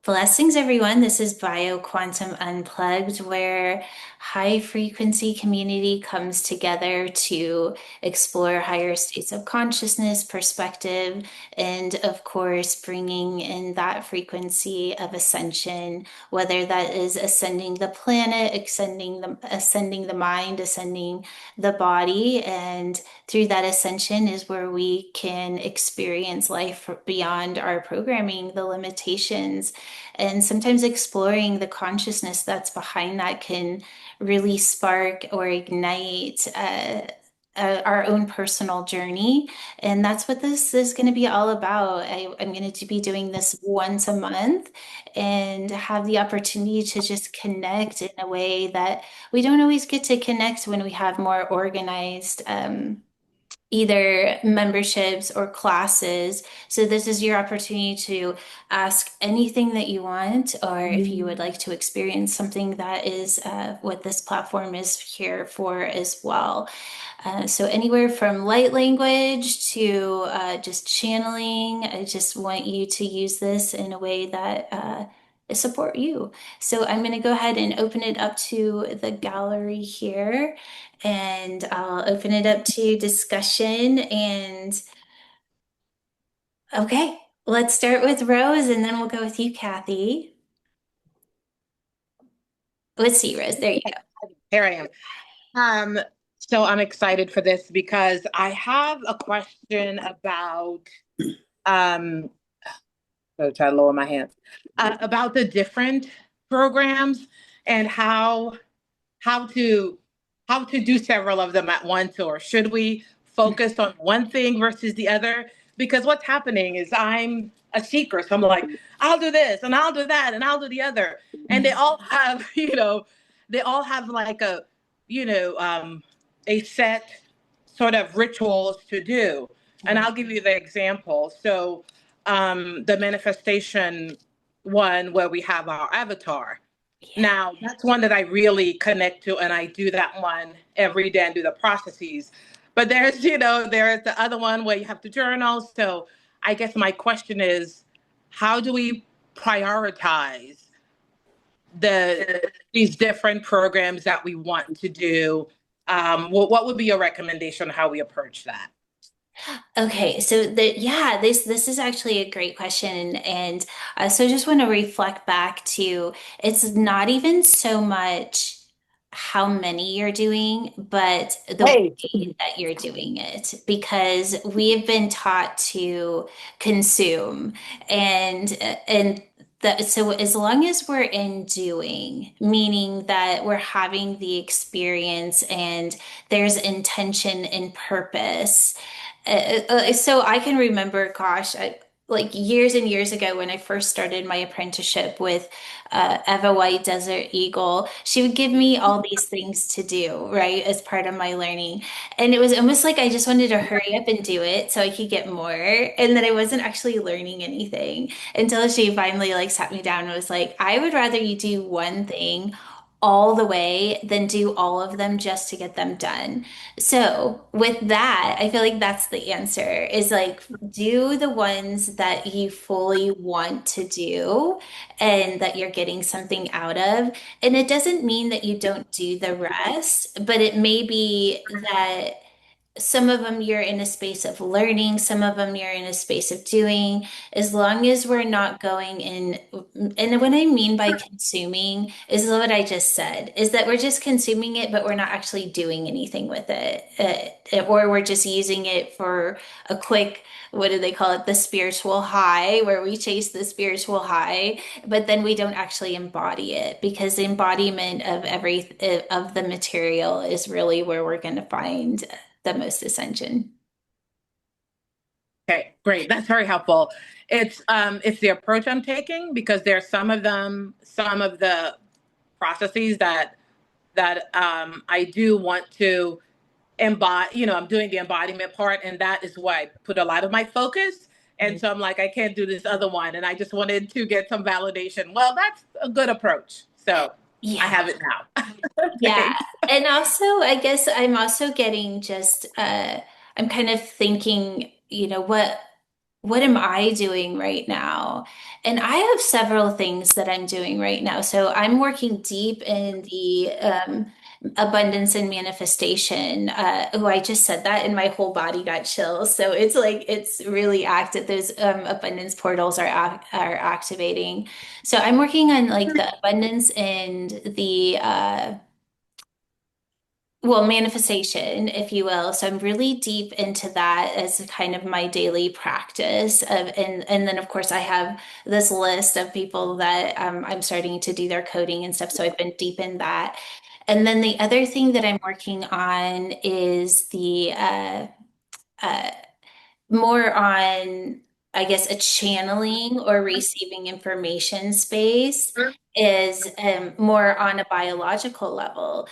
Blessings, everyone. This is BioQuantum Unplugged, where high frequency community comes together to explore higher states of consciousness, perspective, and of course, bringing in that frequency of ascension, whether that is ascending the planet, ascending the mind, ascending the body, and through that ascension is where we can experience life beyond our programming, the limitations and sometimes exploring the consciousness that's behind that can really spark or ignite our own personal journey. And that's what this is going to be all about. I'm going to be doing this once a month and have the opportunity to just connect in a way that we don't always get to connect when we have more organized either memberships or classes. So this is your opportunity to ask anything that you want, or if you would like to experience something that is what this platform is here for as well. So anywhere from light language to just channeling, I just want you to use this in a way that support you. So I'm going to go ahead and open it up to the gallery here, and I'll open it up to discussion. And okay, let's start with Rose, and then we'll go with you, Kathy. Let's see, Rose. There you go. Here I am. Um, so I'm excited for this because I have a question about so try to lower my hands about the different programs and how to how to do several of them at once, or should we focus on one thing versus the other? Because what's happening is I'm a seeker, so I'm like, I'll do this and I'll do that and I'll do the other, and they all have they all have like you know um, a set sort of rituals to do. And I'll give you the example. So the manifestation one where we have our avatar. Yeah. Now, that's one that I really connect to, and I do that one every day and do the processes. But there's the other one where you have to journal. So I guess my question is, how do we prioritize these different programs that we want to do? What would be your recommendation on how we approach that? Okay, so this is actually a great question, and so I just want to reflect back to it's not even so much how many you're doing, but the Hey. way that you're doing it, because we have been taught to consume, and so as long as we're in doing, meaning that we're having the experience and there's intention and purpose. So I can remember, gosh, like years and years ago when I first started my apprenticeship with Eva White Desert Eagle, she would give me all these things to do, right, as part of my learning. And it was almost like I just wanted to hurry up and do it so I could get more. And that I wasn't actually learning anything until she finally like sat me down and was like, I would rather you do one thing all the way than do all of them just to get them done. So with that, I feel like that's the answer is like do the ones that you fully want to do and that you're getting something out of. And it doesn't mean that you don't do the rest, but it may be that some of them you're in a space of learning, some of them you're in a space of doing, as long as we're not going in. And what I mean by consuming is what I just said, is that we're just consuming it, but we're not actually doing anything with it. Or we're just using it for a quick, what do they call it? The spiritual high, where we chase the spiritual high, but then we don't actually embody it because the embodiment of of the material is really where we're going to find the most ascension. Okay, great. That's very helpful. It's the approach I'm taking because there are some of the processes that I do want to embody. I'm doing the embodiment part, and that is why I put a lot of my focus. And so I'm like, I can't do this other one, and I just wanted to get some validation. Well, that's a good approach. So I Yeah. have it now. Yeah. Thanks. And also, I guess I'm also getting just I'm kind of thinking, what what am I doing right now? And I have several things that I'm doing right now. So I'm working deep in the abundance and manifestation. Oh, I just said that and my whole body got chills. So it's like it's really active. Those abundance portals are activating. So I'm working on like the abundance and the well, manifestation, if you will. So I'm really deep into that as kind of my daily practice of, and then of course I have this list of people that I'm starting to do their coding and stuff. So I've been deep in that. And then the other thing that I'm working on is the uh, more on, I guess, a channeling or receiving information space is more on a biological level.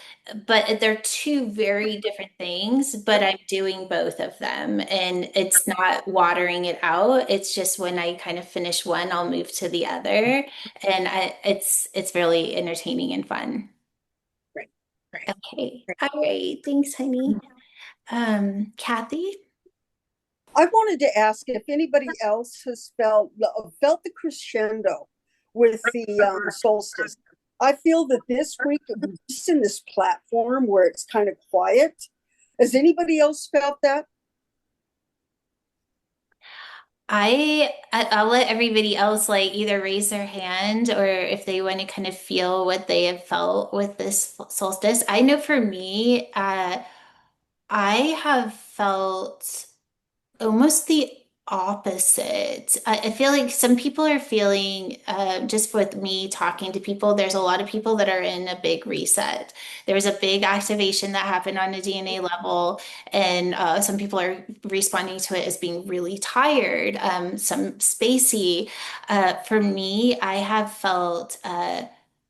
But they're two very different things, but I'm doing both of them. And it's not watering it out. It's just when I kind of finish one, I'll move to the other. And it's really entertaining and fun. Right, right, Okay. right. All right. Thanks, honey. Kathy? I wanted to ask if anybody else has felt the crescendo with the solstice. I feel that this week, just in this platform where it's kind of quiet, has anybody else felt that? I'll let everybody else like either raise their hand or if they want to kind of feel what they have felt with this solstice. I know for me, I have felt almost the opposite. I feel like some people are feeling, just with me talking to people, there's a lot of people that are in a big reset. There was a big activation that happened on a DNA level, and some people are responding to it as being really tired, some spacey. For me, I have felt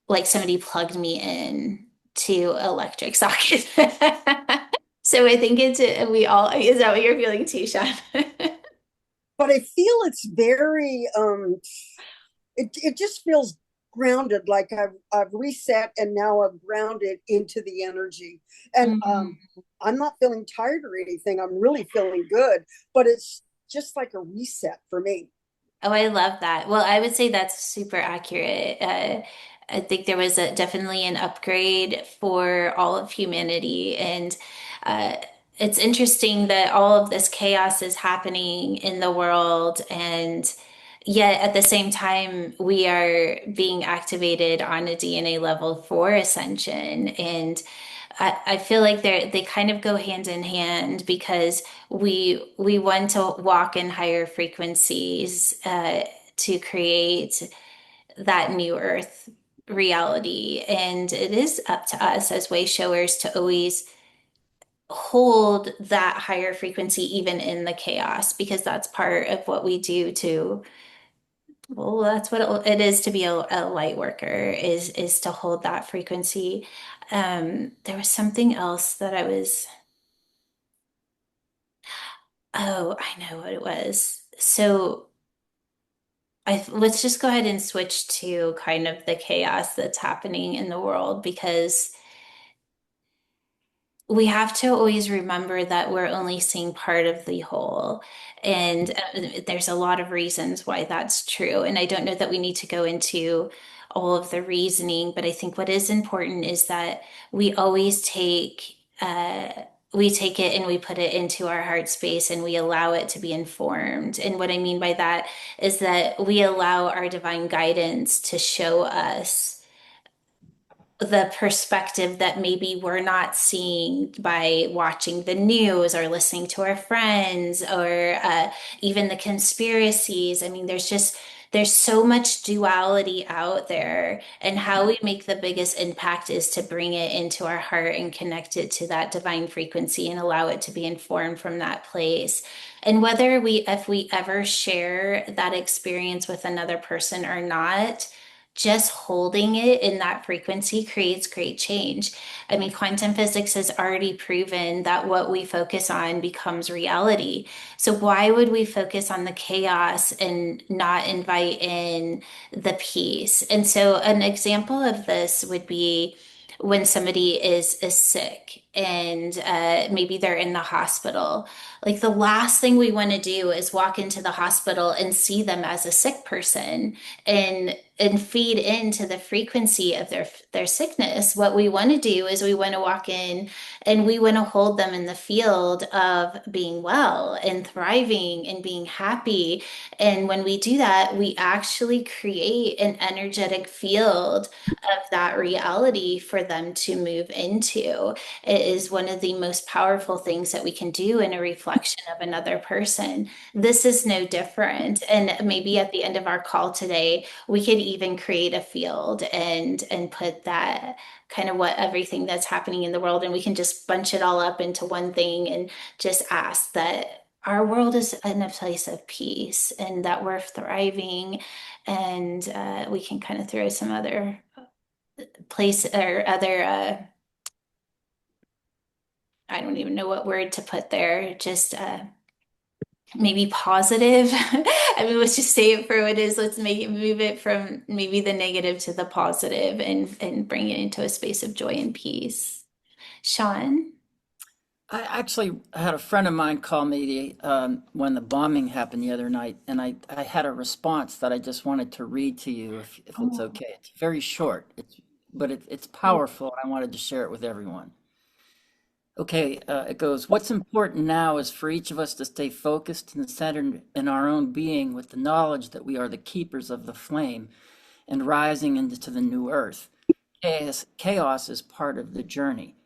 like somebody plugged me in to electric socket. So I think it's we all, is that what you're feeling too, Sean? But I feel it's very it just feels grounded, like I've reset and now I've grounded into the energy. And Mhm. I'm not feeling tired or anything. I'm really feeling good, but it's just like a reset for me. Oh, I love that. Well, I would say that's super accurate. I think there was definitely an upgrade for all of humanity. And uh, it's interesting that all of this chaos is happening in the world. And yet at the same time, we are being activated on a DNA level for ascension. And I feel like they kind of go hand in hand because we want to walk in higher frequencies to create that new earth reality. And it is up to us as way showers to always hold that higher frequency even in the chaos because that's part of what we do to, well, that's what it is to be a light worker is to hold that frequency. There was something else that I was, oh, I know what it was. So let's just go ahead and switch to kind of the chaos that's happening in the world because we have to always remember that we're only seeing part of the whole. And there's a lot of reasons why that's true. And I don't know that we need to go into all of the reasoning, but I think what is important is that we always we take it and we put it into our heart space and we allow it to be informed. And what I mean by that is that we allow our divine guidance to show us the perspective that maybe we're not seeing by watching the news or listening to our friends or even the conspiracies. I mean, there's so much duality out there, and how we make the biggest impact is to bring it into our heart and connect it to that divine frequency and allow it to be informed from that place. And whether if we ever share that experience with another person or not, just holding it in that frequency creates great change. I mean, quantum physics has already proven that what we focus on becomes reality. So, why would we focus on the chaos and not invite in the peace? And so, an example of this would be when somebody is sick and maybe they're in the hospital. Like the last thing we want to do is walk into the hospital and see them as a sick person and feed into the frequency of their sickness. What we want to do is we want to walk in and we want to hold them in the field of being well and thriving and being happy. And when we do that, we actually create an energetic field of that reality for them to move into. It is one of the most powerful things that we can do in a reflection of another person. This is no different. And maybe at the end of our call today, we could even create a field and put that kind of what everything that's happening in the world, and we can just bunch it all up into one thing and just ask that our world is in a place of peace and that we're thriving, and we can kind of throw some other place or other I don't even know what word to put there, just maybe positive. I mean, let's just say it for what it is. Let's make it move it from maybe the negative to the positive and bring it into a space of joy and peace. Sean? I actually had a friend of mine call me when the bombing happened the other night, and I had a response that I just wanted to read to you if it's Oh. okay. It's very short, but it's powerful. I wanted to share it with everyone. Okay, it goes, what's important now is for each of us to stay focused and centered in our own being with the knowledge that we are the keepers of the flame and rising into the new earth. Chaos is part of the journey.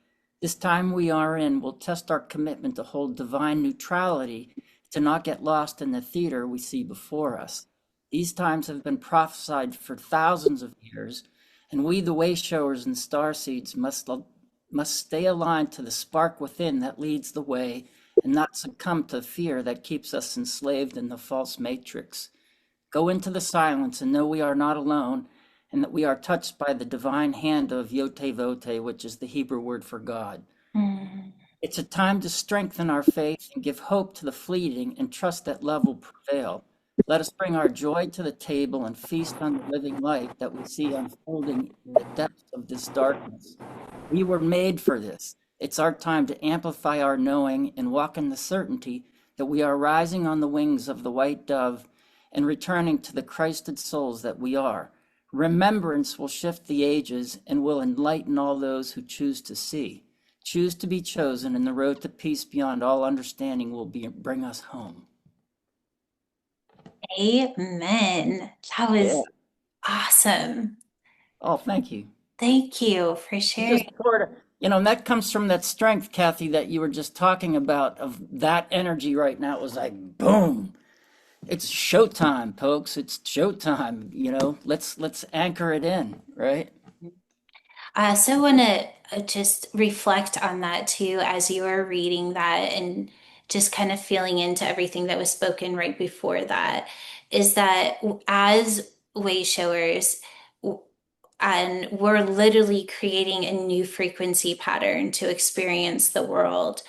This time we are in will test our commitment to hold divine neutrality, to not get lost in the theater we see before us. These times have been prophesied for thousands of years, and we, the wayshowers and starseeds, must stay aligned to the spark within that leads the way and not succumb to fear that keeps us enslaved in the false matrix. Go into the silence and know we are not alone and that we are touched by the divine hand of Yote which is the Hebrew word for God. Mm. It's a time to strengthen our faith and give hope to the fleeting and trust that love will prevail. Let us bring our joy to the table and feast on the living light that we see unfolding in the depths of this darkness. We were made for this. It's our time to amplify our knowing and walk in the certainty that we are rising on the wings of the white dove and returning to the Christed souls that we are. Remembrance will shift the ages and will enlighten all those who choose to see. Choose to be chosen, and the road to peace beyond all understanding will bring us home. Amen. That Yeah. was awesome. Oh, thank you. Thank you for You just sharing. poured, and that comes from that strength, Kathy, that you were just talking about, of that energy right now. It was like, boom. It's showtime, folks. It's showtime. Let's anchor it in, right? So I want to just reflect on that too as you were reading that and just kind of feeling into everything that was spoken right before that. Is that as way showers, and we're literally creating a new frequency pattern to experience the world,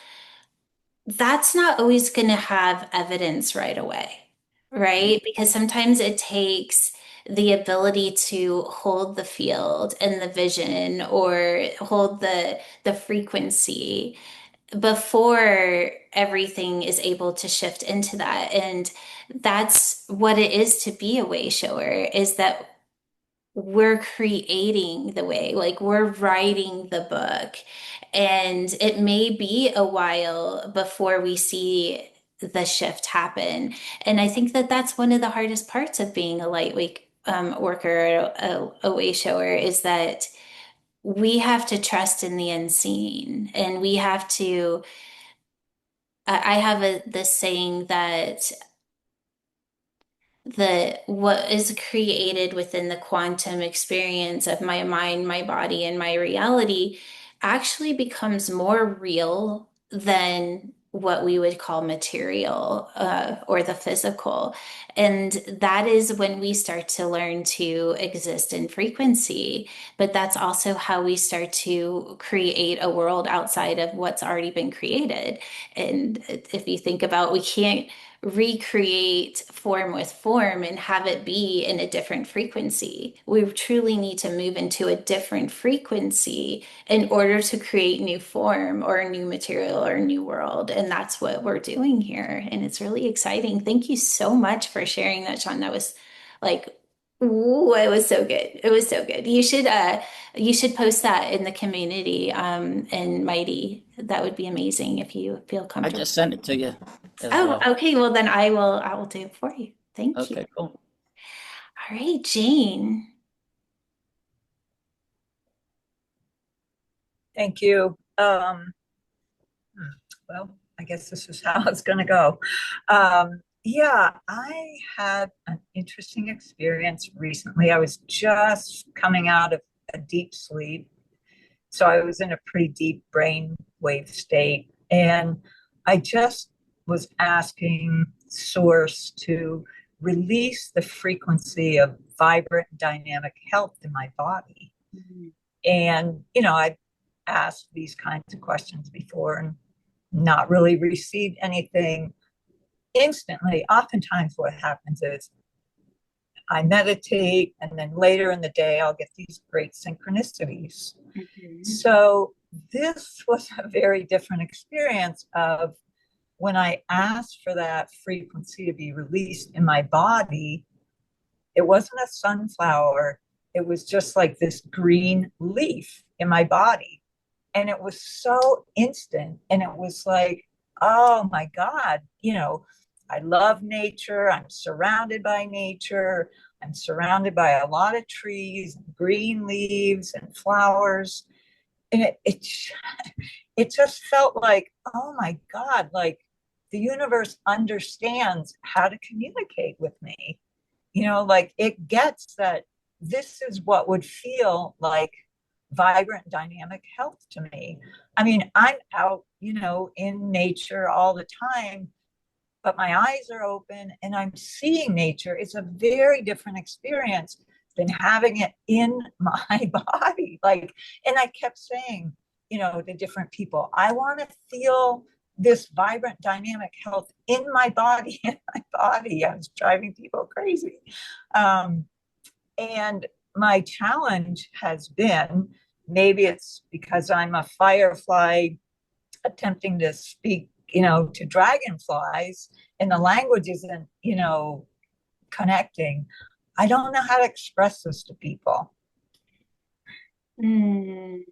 that's not always going to have evidence right away, right? Because sometimes it takes the ability to hold the field and the vision or hold the frequency before everything is able to shift into that. And that's what it is to be a way shower, is that we're creating the way, like we're writing the book. And it may be a while before we see the shift happen. And I think that that's one of the hardest parts of being a lightweight worker, a way shower, is that we have to trust in the unseen. And we have to, I have this saying that what is created within the quantum experience of my mind, my body, and my reality actually becomes more real than what we would call material or the physical. And that is when we start to learn to exist in frequency. But that's also how we start to create a world outside of what's already been created. And if you think about, we can't recreate form with form and have it be in a different frequency. We truly need to move into a different frequency in order to create new form or a new material or a new world. And that's what we're doing here. And it's really exciting. Thank you so much for sharing that, Sean. That was like, ooh, it was so good. It was so good. You should post that in the community, and Mighty. That would be amazing if you feel I comfortable. just sent it to you as Oh, well. okay. Well, then I will do it for you. Thank you. Okay, cool. All right, Jane. Thank you. Well, I guess this is how it's going to go. Yeah, I had an interesting experience recently. I was just coming out of a deep sleep. So I was in a pretty deep brain wave state. And I just was asking Source to release the frequency of vibrant, dynamic health in my body. Mhm. And, I'd asked these kinds of questions before and not really received anything instantly. Oftentimes, what happens is I meditate, and then later in the day, I'll get these great synchronicities. Mhm. So, this was a very different experience of when I asked for that frequency to be released in my body. It wasn't a sunflower, it was just like this green leaf in my body. And it was so instant. And it was like, oh my God, I love nature. I'm surrounded by nature. I'm surrounded by a lot of trees, and green leaves, and flowers. And it just felt like, oh my God, like the universe understands how to communicate with me. Like it gets that this is what would feel like vibrant, dynamic health to me. I mean, I'm out, in nature all the time, but my eyes are open and I'm seeing nature. It's a very different experience than having it in my body. Like, and I kept saying, to different people, I want to feel this vibrant, dynamic health in my body, in my body. I was driving people crazy. And my challenge has been, maybe it's because I'm a firefly attempting to speak, to dragonflies, and the language isn't, connecting. I don't know how to express this to people. Mm.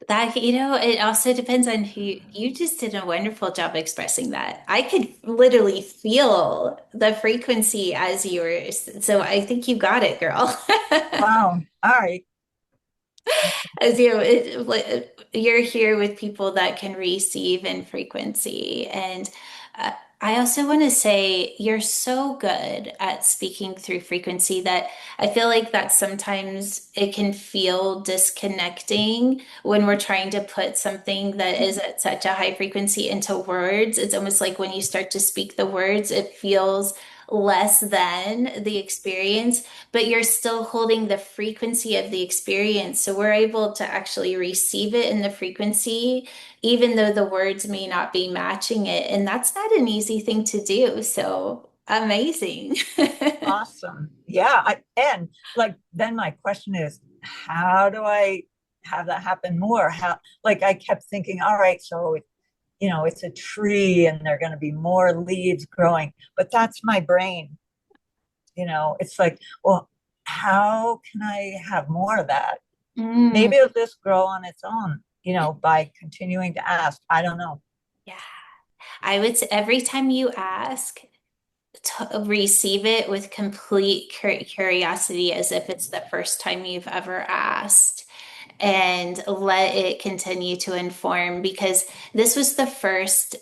That, it also depends on who you just did a wonderful job expressing that. I could literally feel the frequency as yours. So I think you got it, girl. Wow. All right. As you're here with people that can receive in frequency. And I also want to say you're so good at speaking through frequency that I feel like that sometimes it can feel disconnecting when we're trying to put something that is at such a high frequency into words. It's almost like when you start to speak the words, it feels less than the experience, but you're still holding the frequency of the experience. So we're able to actually receive it in the frequency, even though the words may not be matching it. And that's not an easy thing to do. So amazing. Awesome. Yeah. And like, then my question is, how do I have that happen more? How, like, I kept thinking, all right, so it's a tree and there are going to be more leaves growing, but that's my brain. It's like, well, how can I have more of that? Mm, Maybe it'll just grow on its own, by continuing to ask. I don't know. yeah. I would say every time you ask, to receive it with complete curiosity as if it's the first time you've ever asked, and let it continue to inform, because this was the first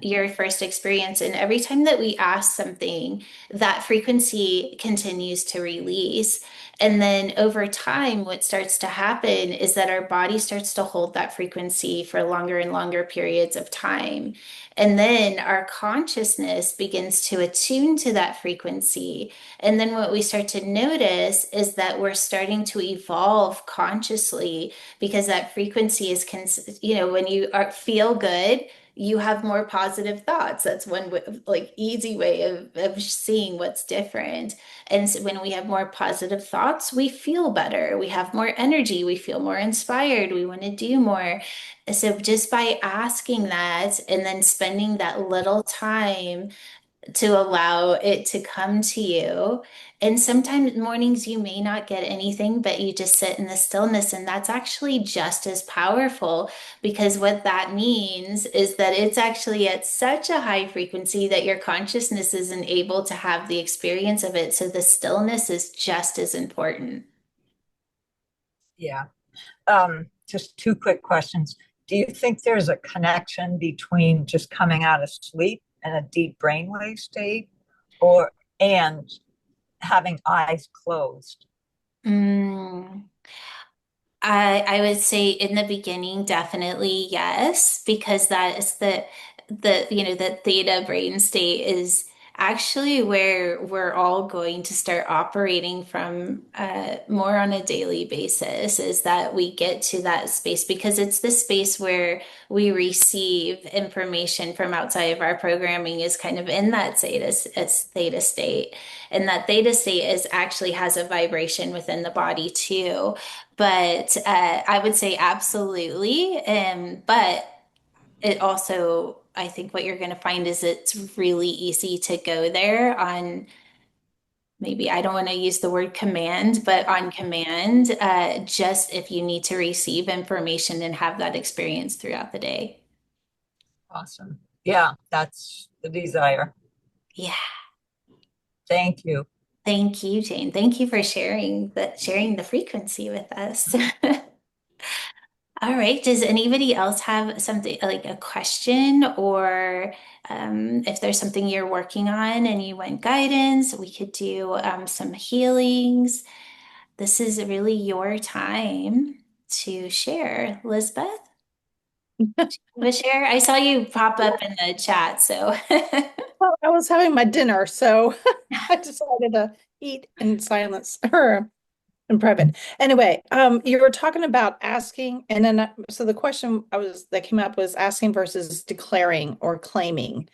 your first experience, and every time that we ask something, that frequency continues to release. And then over time, what starts to happen is that our body starts to hold that frequency for longer and longer periods of time. And then our consciousness begins to attune to that frequency. And then what we start to notice is that we're starting to evolve consciously, because that frequency is, when you feel good, you have more positive thoughts. That's one like easy way of seeing what's different. And so when we have more positive thoughts, we feel better. We have more energy. We feel more inspired. We want to do more. So just by asking that and then spending that little time to allow it to come to you. And sometimes mornings you may not get anything, but you just sit in the stillness. And that's actually just as powerful because what that means is that it's actually at such a high frequency that your consciousness isn't able to have the experience of it. So the stillness is just as important. Yeah. Just two quick questions. Do you think there's a connection between just coming out of sleep and a deep brainwave state, or and having eyes closed? Mm. I would say in the beginning, definitely yes, because that is the theta brain state is actually where we're all going to start operating from more on a daily basis, is that we get to that space because it's the space where we receive information from outside of our programming is kind of in that theta state. And that theta state is actually has a vibration within the body too. But I would say absolutely. But it also, I think what you're going to find is it's really easy to go there on maybe I don't want to use the word command, but on command, just if you need to receive information and have that experience throughout the day. Awesome. Yeah, that's the desire. Yeah. Thank you. Thank you, Jane. Thank you for sharing the frequency with us. All right. Does anybody else have something like a question or if there's something you're working on and you want guidance, we could do some healings. This is really your time to share. Lisbeth, want to share? I saw you pop up in the chat, so Well, I was having my dinner, so I decided to eat in silence or in private. Anyway, you were talking about asking, and then so the question that came up was asking versus declaring or claiming.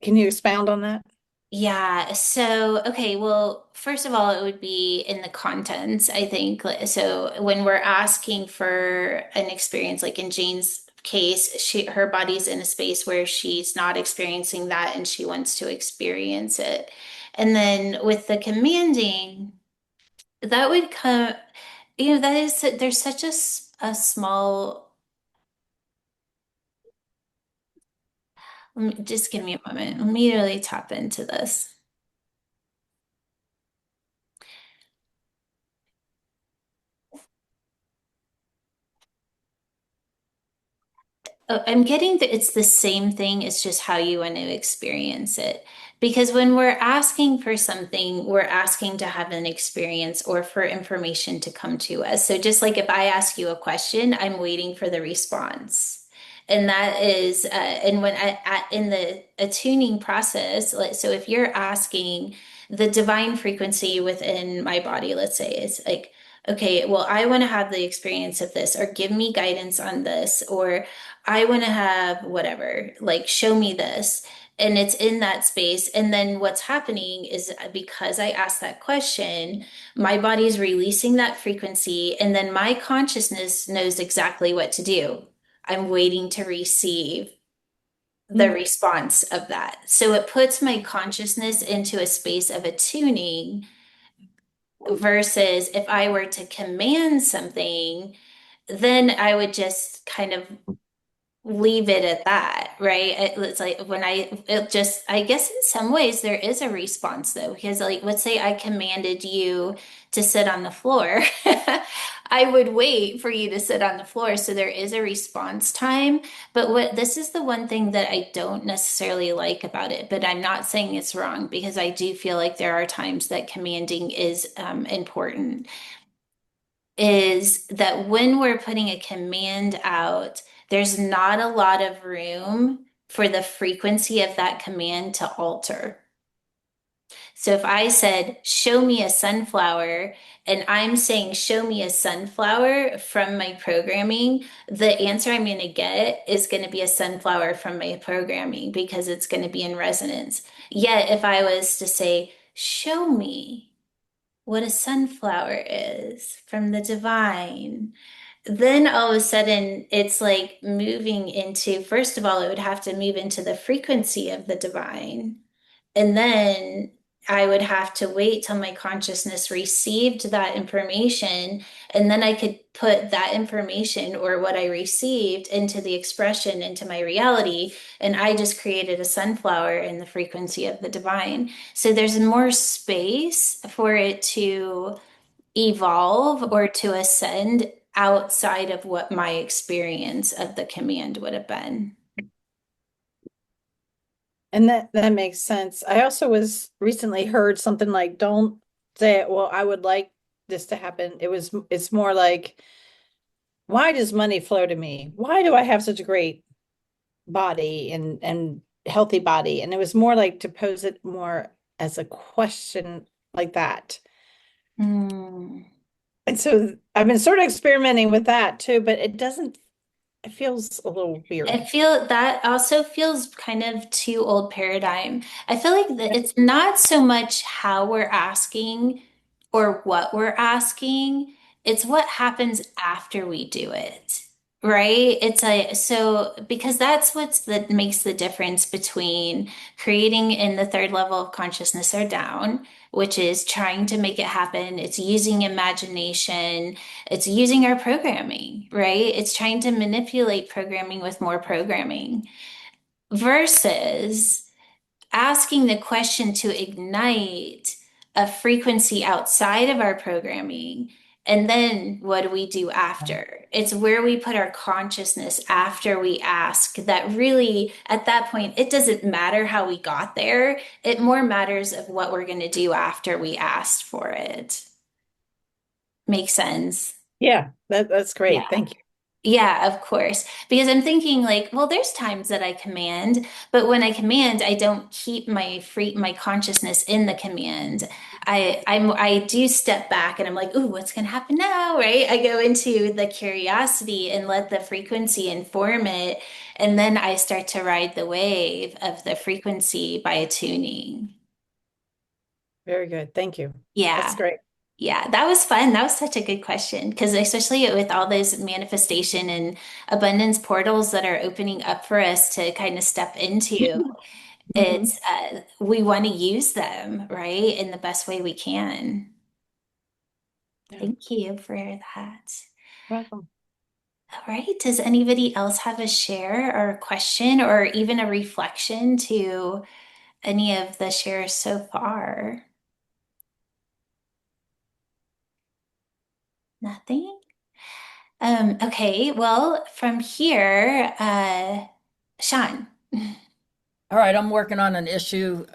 Can you expound on that? Yeah, so okay, well, first of all, it would be in the contents, I think. So when we're asking for an experience, like in Jane's case, her body's in a space where she's not experiencing that and she wants to experience it. And then with the commanding, that would come, that is, there's such a small, just give me a moment. Let me really tap into this. I'm getting that it's the same thing, it's just how you want to experience it. Because when we're asking for something, we're asking to have an experience or for information to come to us. So just like if I ask you a question, I'm waiting for the response. And that is, and when in the attuning process, like, so if you're asking the divine frequency within my body, let's say, it's like, okay, well, I want to have the experience of this, or give me guidance on this, or I want to have whatever, like show me this. And it's in that space. And then what's happening is because I asked that question, my body's releasing that frequency. And then my consciousness knows exactly what to do. I'm waiting to receive the response of that. So it puts my consciousness into a space of attuning versus if I were to command something, then I would just kind of leave it at that, right? It's like when I guess in some ways there is a response though, because like, let's say I commanded you to sit on the floor. I would wait for you to sit on the floor. So there is a response time. But this is the one thing that I don't necessarily like about it, but I'm not saying it's wrong because I do feel like there are times that commanding is important is that when we're putting a command out, there's not a lot of room for the frequency of that command to alter. So if I said, show me a sunflower, and I'm saying, show me a sunflower from my programming, the answer I'm going to get is going to be a sunflower from my programming because it's going to be in resonance. Yet if I was to say, show me what a sunflower is from the divine, then all of a sudden it's like moving into, first of all, it would have to move into the frequency of the divine. And then I would have to wait till my consciousness received that information. And then I could put that information or what I received into the expression, into my reality. And I just created a sunflower in the frequency of the divine. So there's more space for it to evolve or to ascend outside of what my experience of the command would have been. And that makes sense. I also was recently heard something like, don't say, well, I would like this to happen. It's more like, why does money flow to me? Why do I have such a great body and healthy body? And it was more like to pose it more as a question like that. Mm. And so I've been sort of experimenting with that too, but it feels a little I weird. feel that also feels kind of too old paradigm. I feel like that it's not so much how we're asking or what we're asking, it's what happens after we do it, right? It's a so because that's that makes the difference between creating in the third level of consciousness or down, which is trying to make it happen. It's using imagination, it's using our programming, right? It's trying to manipulate programming with more programming versus asking the question to ignite a frequency outside of our programming. And then what do we do after? It's where we put our consciousness after we ask that really, at that point, it doesn't matter how we got there. It more matters of what we're going to do after we asked for it. Make sense? Yeah, that's Yeah. great. Thank you. Yeah, of course. Because I'm thinking like, well, there's times that I command, but when I command, I don't keep my consciousness in the command. I do step back and I'm like, ooh, what's gonna happen now? Right? I go into the curiosity and let the frequency inform it. And then I start to ride the wave of the frequency by attuning. Very good. Thank you. That's Yeah. great. Yeah, that was fun. That was such a good question because especially with all those manifestation and abundance portals that are opening up for us to kind of step into, Mhm. it's we want to use them, right, in the best way we can. Yeah, Thank you for that. welcome. All right, does anybody else have a share or a question or even a reflection to any of the shares so far? Nothing? Okay, well, from here, Sean. All right, I'm working on an issue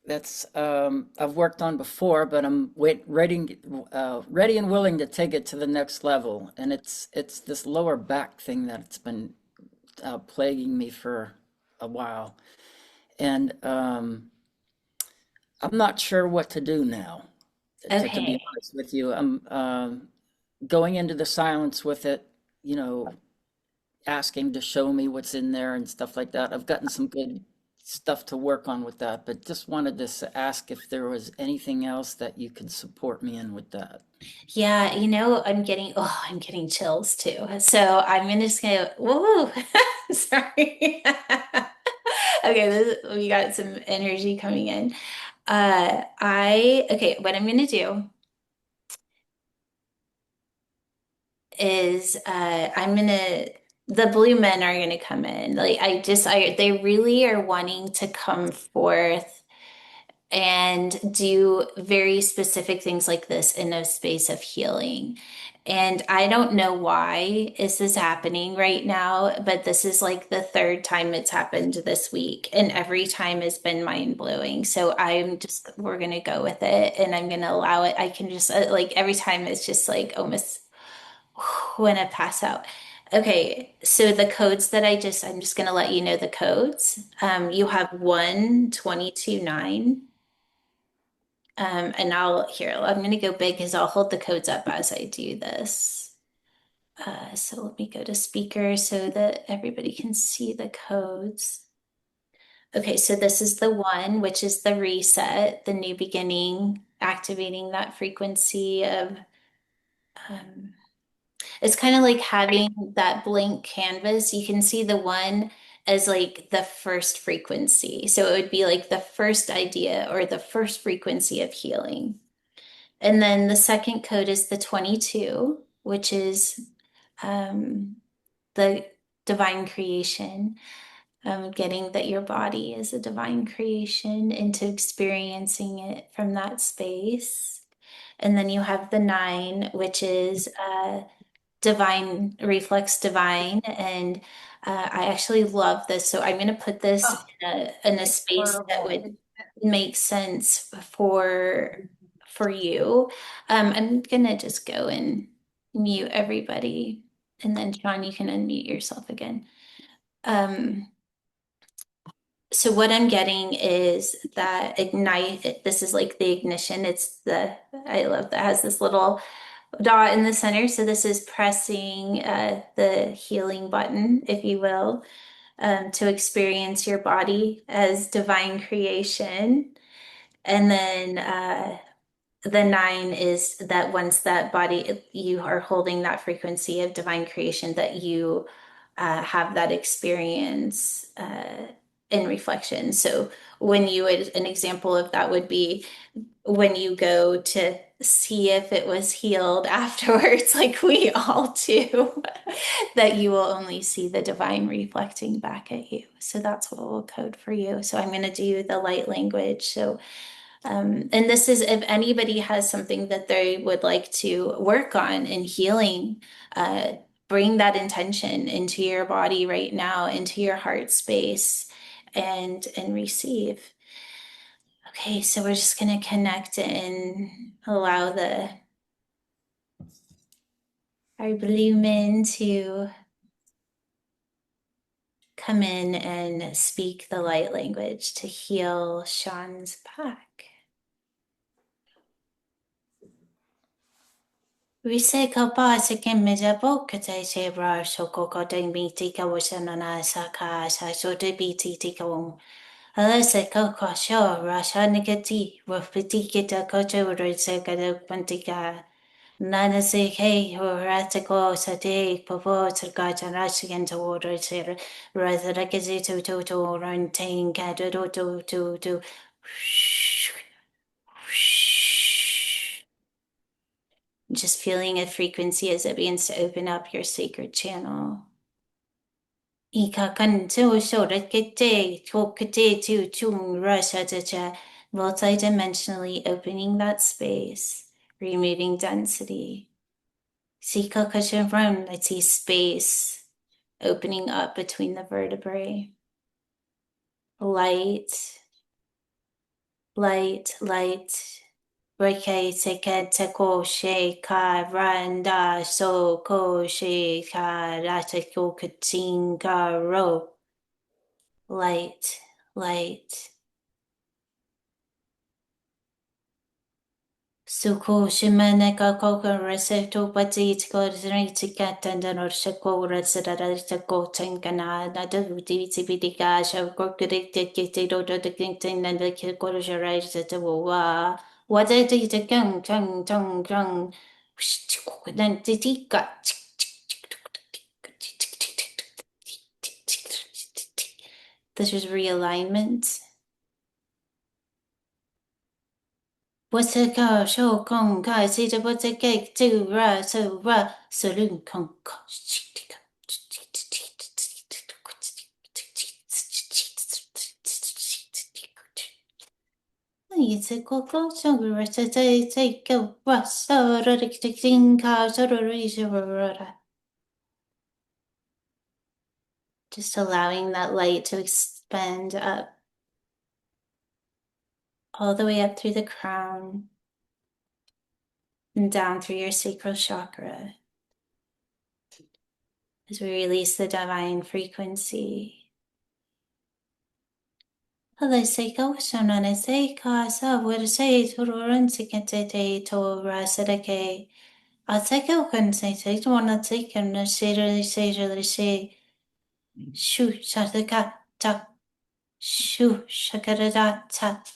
that's I've worked on before, but I'm ready and willing to take it to the next level. And it's this lower back thing that's been plaguing me for a while, and I'm not sure what to do now. To be Okay. honest with you, I'm going into the silence with it. You know, asking to show me what's in there and stuff like that. I've gotten some good stuff to work on with that, but just wanted to ask if there was anything else that you could support me in with that. Yeah, I'm getting chills too. So I'm gonna just go, whoa, sorry. Okay, we got some energy coming in. Okay, what I'm gonna do is the blue men are gonna come in. They really are wanting to come forth and do very specific things like this in a space of healing. And I don't know why is this happening right now, but this is like the third time it's happened this week, and every time has been mind blowing. So we're gonna go with it, and I'm gonna allow it. I can just like every time it's just like almost when I pass out. Okay, so the codes that I'm just gonna let you know the codes. You have 122.9. And I'm going to go big because I'll hold the codes up as I do this. So let me go to speaker so that everybody can see the codes. Okay, so this is the one, which is the reset, the new beginning, activating that frequency of, um, it's kind of like having that blank canvas. You can see the one as like the first frequency. So it would be like the first idea or the first frequency of healing. And then the second code is the 22, which is the divine creation, getting that your body is a divine creation into experiencing it from that space. And then you have the 9, which is divine, reflex divine. And I actually love this. So I'm going to put this in a space that would make sense for you. I'm going to just go and mute everybody. And then Sean, you can unmute yourself again. So what I'm getting is that ignite, this is like the ignition. I love that it has this little dot in the center. So this is pressing the healing button, if you will, to experience your body as divine creation. And then the 9 is that once that body, you are holding that frequency of divine creation, that you have that experience in reflection. So an example of that would be when you go to see if it was healed afterwards, like we all do, that you will only see the divine reflecting back at you. So that's what will code for you. So I'm going to do the light language. So and this is if anybody has something that they would like to work on in healing, bring that intention into your body right now, into your heart space, and receive. Okay, so we're just going to connect and allow our blue moon to come in and speak the light language to heal Sean's back. We say goodbye to Kimizabo, Kate Bra, Shoko, Koting, Biti, Kawasanana, Saka, Sasho, de Biti, Tikawum. Alessa Koko, Show, Rasha Nikati, Rafiti, Kita, Kocho, Roseka, Pantika. Nana say, hey, Ratako, Sate, Popo, Sarkacha, Rashigan to water, Sir, Razakazito, to run, Tain, Kado, to. Just feeling a frequency as it begins to open up your sacred channel. Multidimensionally opening that space, removing density. I see space opening up between the vertebrae. Light, light, light. Reke seke teko she ka randa so ko she ka rateko katin ka ro. Light, light. Suko shimane ka koka reseto pati tiko rinti katanda or shako residara teko tengana na do di tibidika shav kokrik te do the kintin and the kikoja right to wa. What did it gung tung tung tung? Then titika. This is realignment. What's a car show kong kai see the what's a cake to ra saloon kong it's a coco sugar a take a bus so dictating cars or just allowing that light to expand up all the way up through the crown and down through your sacral chakra as we release the divine frequency. Hello, say go, Shannon, say casa, would say to run to get to Rasadake. I'll take a can say, take one, I'll take him, the say, shoo, shataka, tak, shoo, shakarada, tak.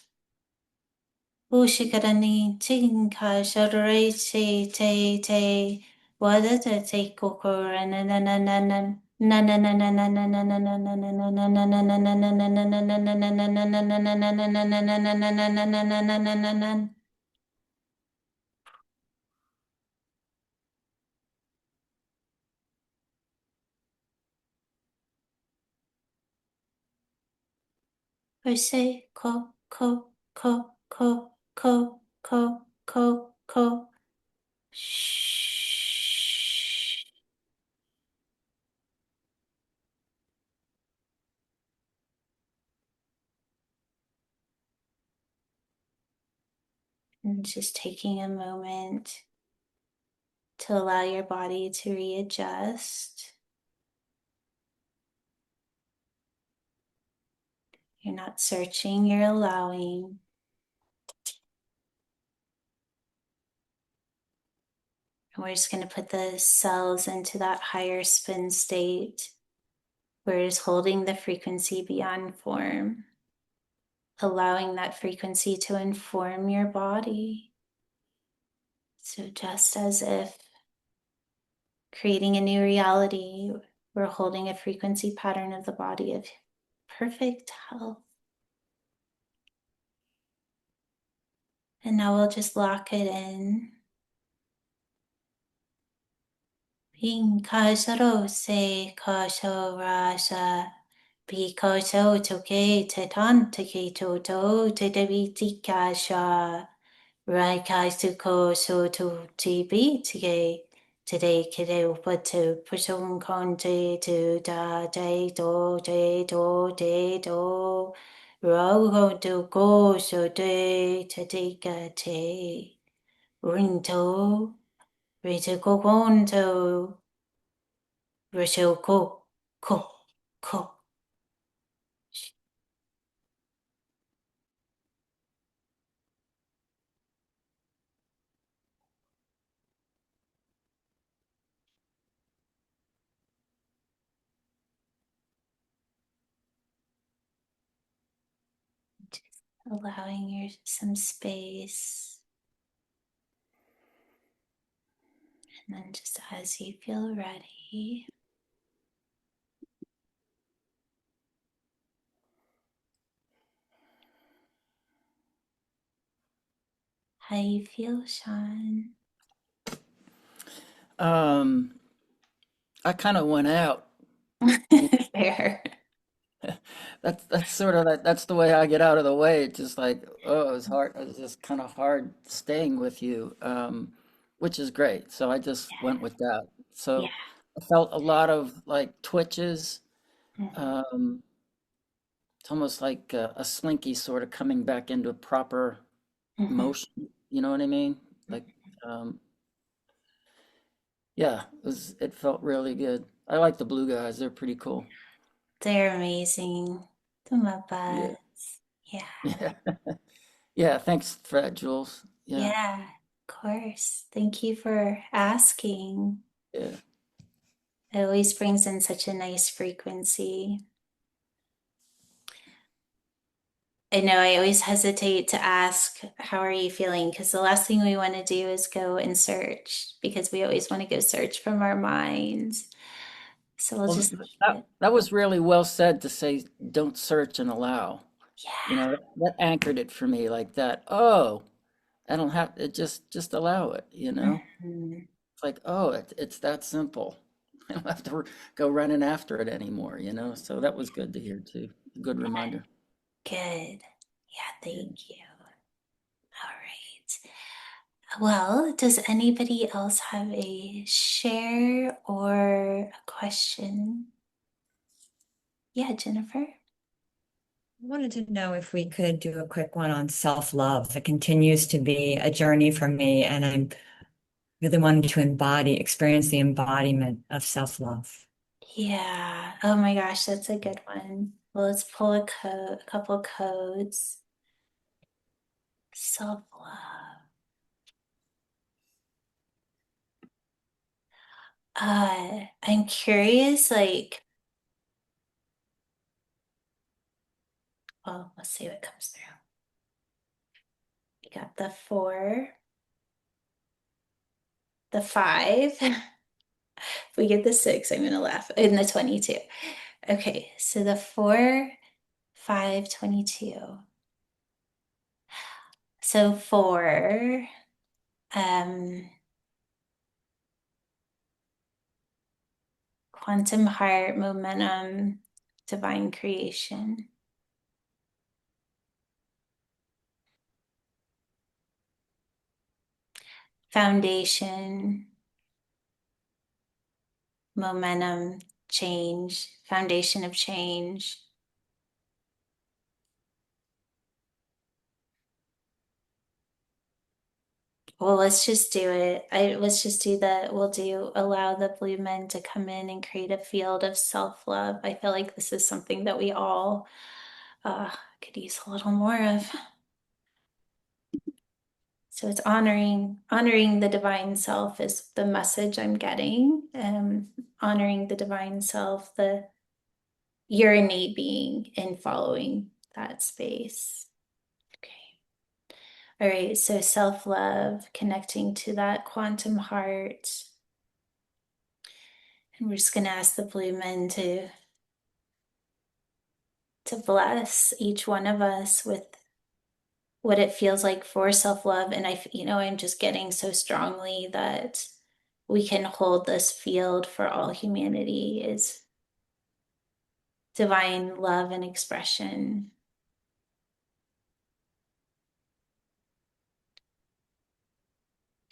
Ushikarani, tinka, shadore, say, te, what a take coco, and I say co. Shh. And just taking a moment to allow your body to readjust. You're not searching, you're allowing. And we're just going to put the cells into that higher spin state. We're just holding the frequency beyond form, allowing that frequency to inform your body. So just as if creating a new reality, we're holding a frequency pattern of the body of perfect health. And now we'll just lock it in. Ping Kajaro se Kasho Rasha. Bikoso toke tetan take toto te debiti kasha. Raikai suko so to tibi tige. Today kide upato pushon konte to da de do. Rogo to go so de te tika te. Rinto. Rito kokonto. Risho ko. Just allowing you some space. And then just as you feel ready, how you feel, Sean? I kind of went out. You Fair. that's sort of that's the way I get out of the way. It's just like, oh, it's hard. It's just kind of hard staying with you, which is great. So I just went with that. Yeah. So I felt a lot of like twitches. Mhm. Um, it's almost like a slinky sort of coming back into proper Mhm. motion. You know what I mean? Like, um, yeah, it felt really good. I like the blue guys. They're pretty cool. They're amazing. Yeah. Tumabas. Yeah. Yeah. Yeah. Thanks for that, Jules. Yeah. Yeah. Of course. Thank you for asking. Yeah. It always brings in such a nice frequency. I know I always hesitate to ask, how are you feeling? Because the last thing we want to do is go and search because we always want to go search from our minds. So we'll Well, just keep that it. that was really well said to say, don't search and allow. You Yeah. know, that anchored it for me like that. Oh, I don't have it. Just allow it. You know, Mhm. it's like, oh, it's that simple. I don't have to go running after it anymore. You know, so that was good to hear too. Good reminder. Good. Yeah, Yeah. thank you. All right. Well, does anybody else have a share or a question? Yeah, Jennifer. I wanted to know if we could do a quick one on self-love. It continues to be a journey for me, and I'm really wanting to experience the embodiment of self-love. Yeah. Oh my gosh, that's a good one. Well, let's pull a couple codes. Self-love. I'm curious, like, well, let's see what comes through. We got the 4, the 5. If we get the 6, I'm gonna laugh. In the 22. Okay, so the 4, 5, 22. So 4, quantum heart, momentum, divine creation. Foundation, momentum, change, foundation of change. Well, let's just do it. Let's just do that. Allow the blue men to come in and create a field of self-love. I feel like this is something that we all could use a little more of. So it's honoring the divine self is the message I'm getting. Honoring the divine self, your innate being in following that space. Okay. All right, so self-love, connecting to that quantum heart. And we're just going to ask the blue men to bless each one of us with what it feels like for self-love. And I'm just getting so strongly that we can hold this field for all humanity is divine love and expression.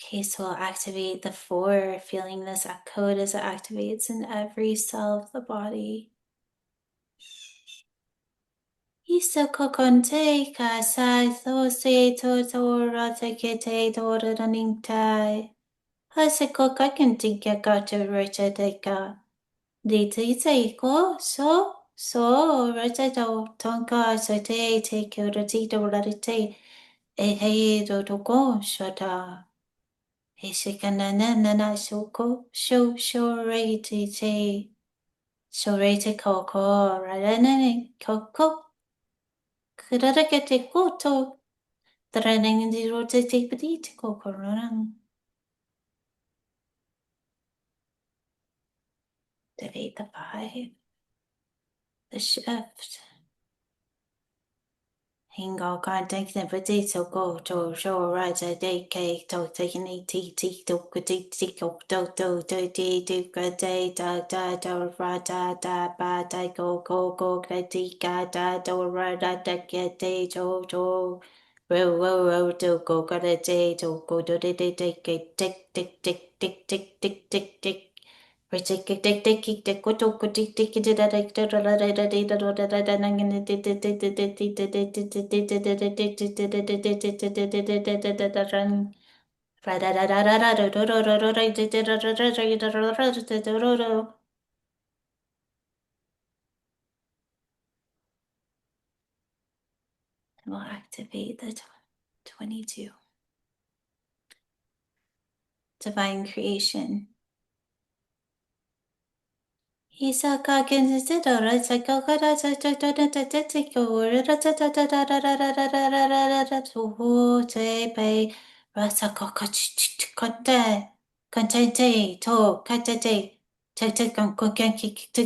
Okay, so we'll activate the 4, feeling this code as it activates in every cell of the body. Isa kokonte ka sai so se to ra te ke te to ra running tai. Hase kokakin tinka ka to rocha te ka. Di te te ko so rocha to tonka so te kyo ti to ra te. E hei to ko shota. He shikana na shoko sho re te. So re te koko ra koko. Kuraragate koto. Threading the rotate political corona. Delete the 5. The shift. Hingo contact the potato go to show right a day cake to taking a tea to tico to day da rata da ba da go tika da do rada da get day to row to go got a day to go to the day tick. We'll activate the 22. Divine creation. Isaka Kenzidora Sakokara Tepe Rasakokote Contente to Katate Tete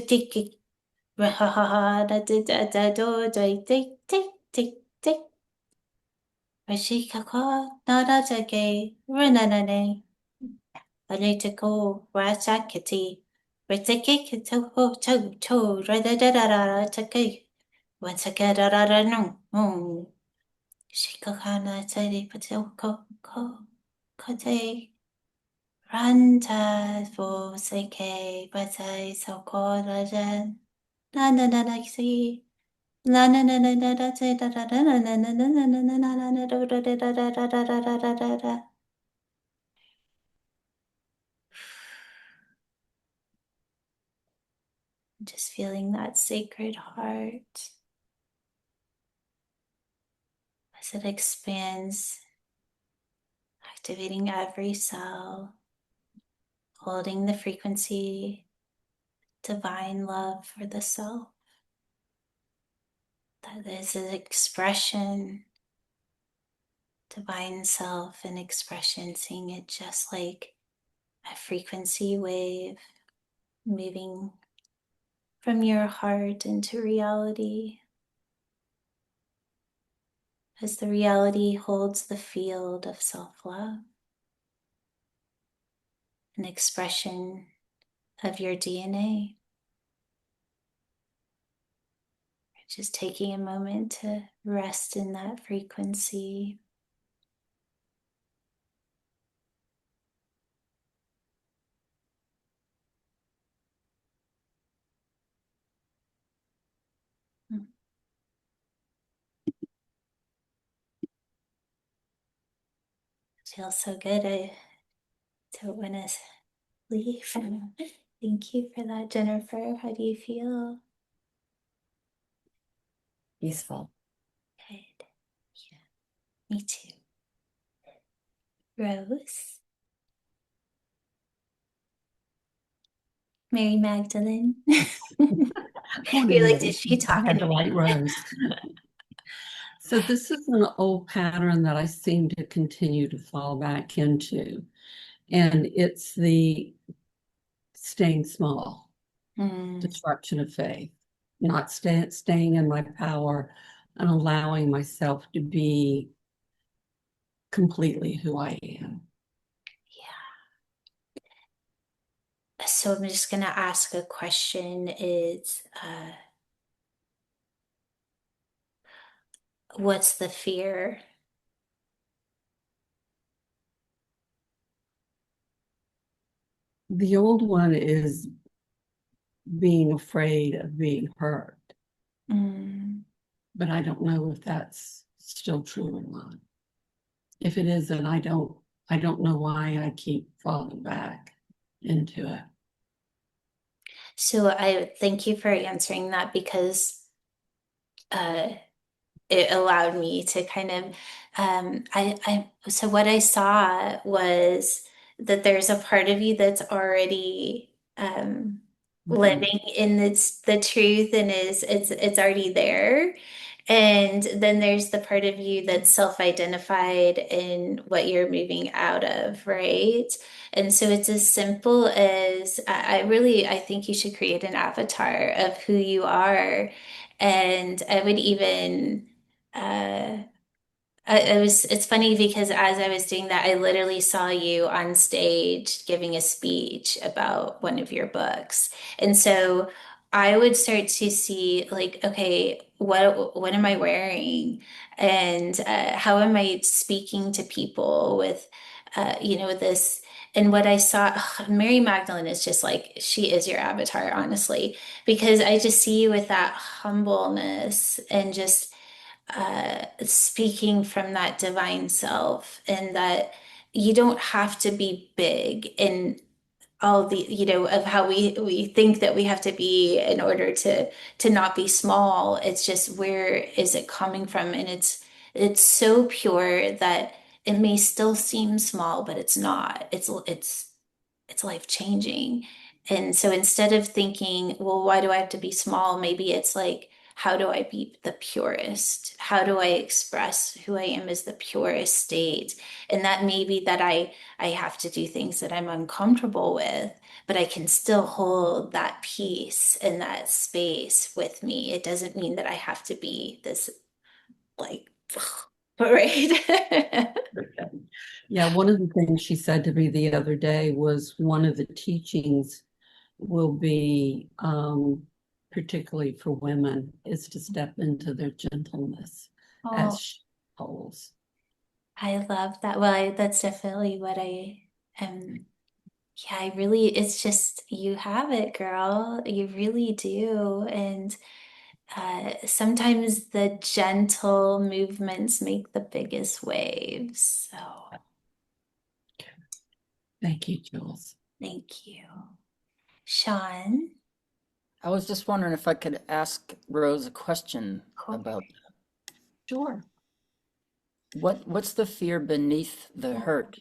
Tiki Rahaha da do tick Rashikaka Nada Take Renanane Aletiko Rasakati Ritiki to Radadara Take once again no Shikakana Teddy Patoko Kote Ranta for Seke Batai so called Rajan Nana Naxi La na na na na da da da da na na na na na na na na na da da da da da da da da da da. Just feeling that sacred heart as it expands, activating every cell, holding the frequency, divine love for the self. That is an expression, divine self and expression, seeing it just like a frequency wave moving from your heart into reality, as the reality holds the field of self-love, an expression of your DNA. Just taking a moment to rest in that frequency. Feels so good. I don't want to leave. Thank you for that, Jennifer. How do you feel? Peaceful. Good. Yeah, me too. Rose. Mary Magdalene. You're like, did she talk? I had to light Rose. So this is an old pattern that I seem to continue to fall back into. And it's the staying small, disruption of faith, not staying in my power and allowing myself to be completely who I am. Yeah. So I'm just going to ask a question is, what's the fear? The old one is being afraid of being hurt. But I don't know if that's still true or not. If it isn't, I don't know why I keep falling back into it. So I thank you for answering that, because it allowed me to kind of so what I saw was that there's a part of you that's already living in the truth, and it's already there. And then there's the part of you that's self-identified in what you're moving out of, right? And so it's as simple as I think you should create an avatar of who you are. And I would even it's funny because as I was doing that, I literally saw you on stage giving a speech about one of your books. And so I would start to see like, okay, what am I wearing? And how am I speaking to people with, this. And what I saw, Mary Magdalene is just like, she is your avatar, honestly, because I just see you with that humbleness and just speaking from that divine self, and that you don't have to be big in all the, of how we think that we have to be in order to not be small. It's just, where is it coming from? And it's so pure that it may still seem small, but it's not. It's life changing. And so instead of thinking, well, why do I have to be small? Maybe it's like, how do I be the purest? How do I express who I am as the purest state? And that may be that I have to do things that I'm uncomfortable with, but I can still hold that peace and that space with me. It doesn't mean that I have to be this like, right? Yeah, one of the things she said to me the other day was one of the teachings will be, particularly for women, is to step into their gentleness as she holds. I love that. Well, that's definitely what I am. Yeah, it's just, you have it, girl. You really do. And sometimes the gentle movements make the biggest waves. So Thank you, Jules. thank you. Sean. I was just wondering if I could ask Rose a question about Sure. what's the fear beneath the hurt?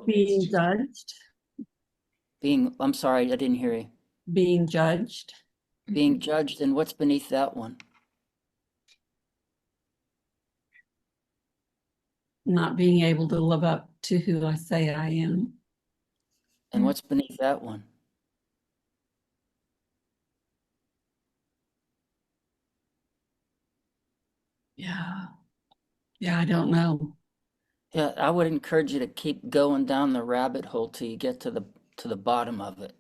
Being judged, I'm sorry, I didn't hear you. being judged, Being judged, and what's beneath that one? not being able to live up to who I say I am. And what's beneath that one? Yeah. Yeah, I don't know. Yeah, I would encourage you to keep going down the rabbit hole till you get to the bottom of it.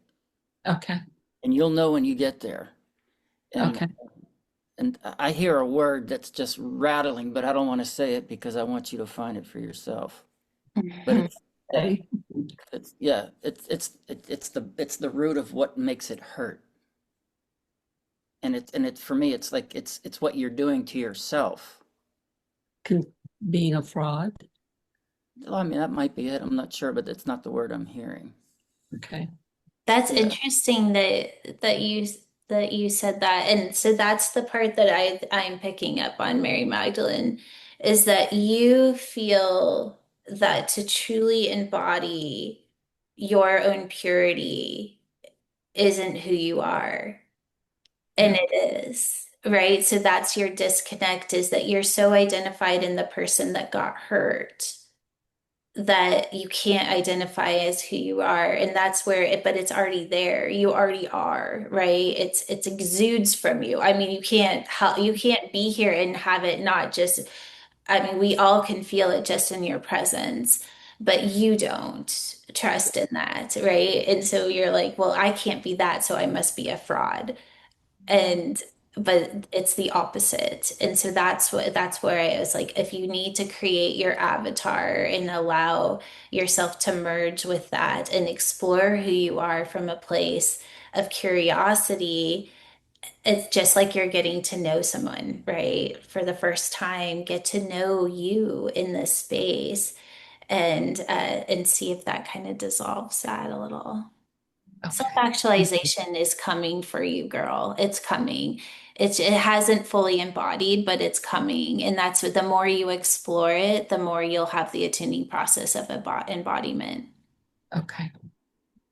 Okay. And you'll know when you get there. And Okay. and I hear a word that's just rattling, but I don't want to say it because I want you to find it for yourself. But Okay. it's the root of what makes it hurt. And for me it's like it's what you're doing to yourself. Being a fraud. Well, I mean that might be it. I'm not sure, but it's not the word I'm hearing. Okay. That's Yeah. interesting that you said that. And so that's the part that I'm picking up on, Mary Magdalene, is that you feel that to truly embody your own purity isn't who you are. And Yeah. it is, right? So that's your disconnect, is that you're so identified in the person that got hurt that you can't identify as who you are. And that's where it, but it's already there. You already are, right? It's exudes from you. I mean, you can't be here and have it not just, I mean, we all can feel it just in your presence, but you don't trust in that, right? And so you're like, well, I can't be that, so I must be a fraud. And but it's the opposite. And so that's where I was like, if you need to create your avatar and allow yourself to merge with that and explore who you are from a place of curiosity, it's just like you're getting to know someone, right? For the first time, get to know you in this space and see if that kind of dissolves that a little. Okay. Self-actualization is coming for you, girl. It's coming. It hasn't fully embodied, but it's coming. And that's what the more you explore it, the more you'll have the attuning process of embodiment. Okay.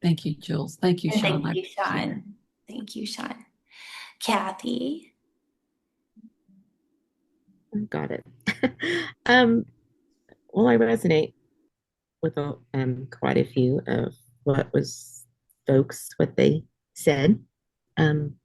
Thank you, Jules. Thank you, And Sean. thank I you, appreciate it. Sean. Thank you, Sean. Kathy. Got it. um, well, I resonate with quite a few of what they said. Um,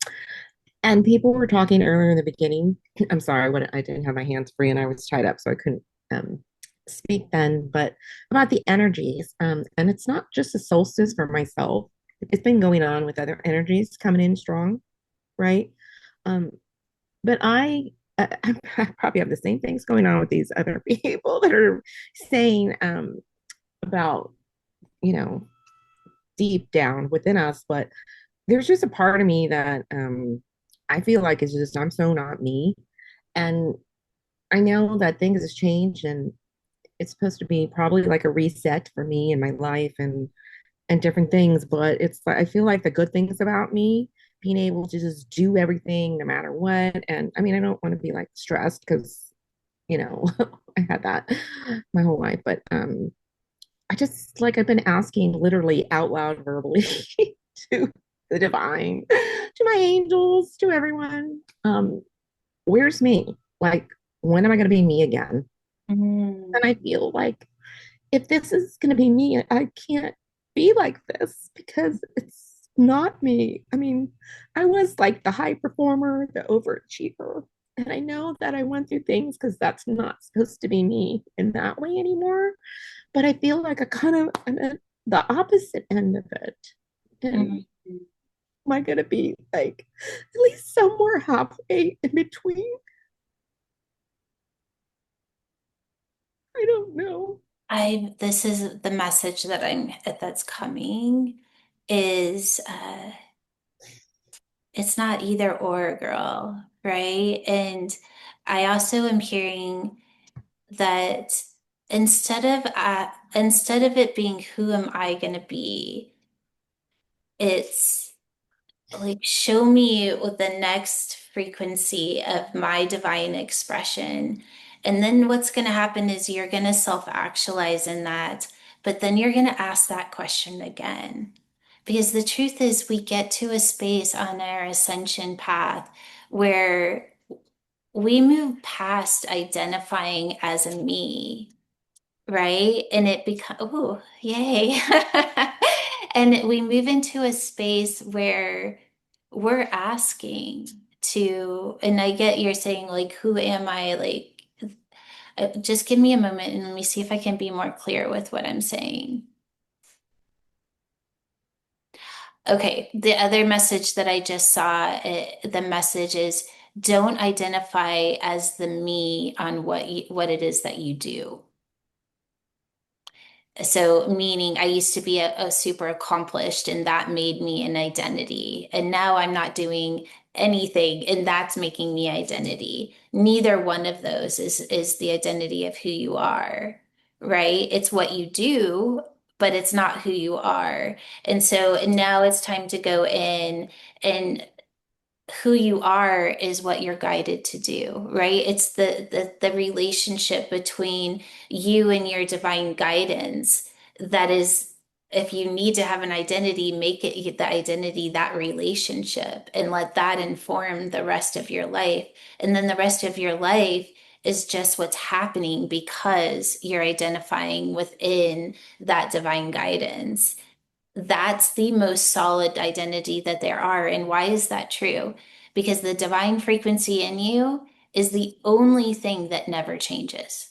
and people were talking earlier in the beginning. I'm sorry, I didn't have my hands free and I was tied up, so I couldn't um, speak then. But about the energies, and it's not just a solstice for myself. It's been going on with other energies coming in strong, right? Um, but I probably have the same things going on with these other people that are saying about, you know, deep down within us. But there's just a part of me that I feel like it's just, I'm so not me. And I know that things have changed and it's supposed to be probably like a reset for me in my life and different things. But it's like, I feel like the good things about me, being able to just do everything no matter what. And I mean, I don't want to be like stressed because, you know, I had that my whole life, but I just like I've been asking literally out loud verbally to the divine, to my angels, to everyone, where's me? Like, when am I going to be me again? And I feel like if this is going to be me, I can't be like this because it's not me. I mean, I was like the high performer, the overachiever. And I know that I went through things because that's not supposed to be me in that way anymore. But I feel like I'm at the opposite end of it. And am I going to be like at least somewhere halfway in between? I don't know. This is the message that's coming is it's not either or, girl, right? And I also am hearing that instead of it being who am I going to be, it's like, show me what the next frequency of my divine expression. And then what's going to happen is you're going to self-actualize in that, but then you're going to ask that question again. Because the truth is, we get to a space on our ascension path where we move past identifying as a me, right? And it becomes, oh, yay. And we move into a space where we're asking to, and I get you're saying, like, who am I? Like, just give me a moment and let me see if I can be more clear with what I'm saying. Okay, the other message that I just saw, the message is don't identify as the me on what it is that you do. So, meaning I used to be a super accomplished, and that made me an identity. And now I'm not doing anything, and that's making me identity. Neither one of those is the identity of who you are, right? It's what you do, but it's not who you are. And so now it's time to go in, and who you are is what you're guided to do, right? It's the relationship between you and your divine guidance that is, if you need to have an identity, make it the identity, that relationship, and let that inform the rest of your life. And then the rest of your life is just what's happening because you're identifying within that divine guidance. That's the most solid identity that there are. And why is that true? Because the divine frequency in you is the only thing that never changes.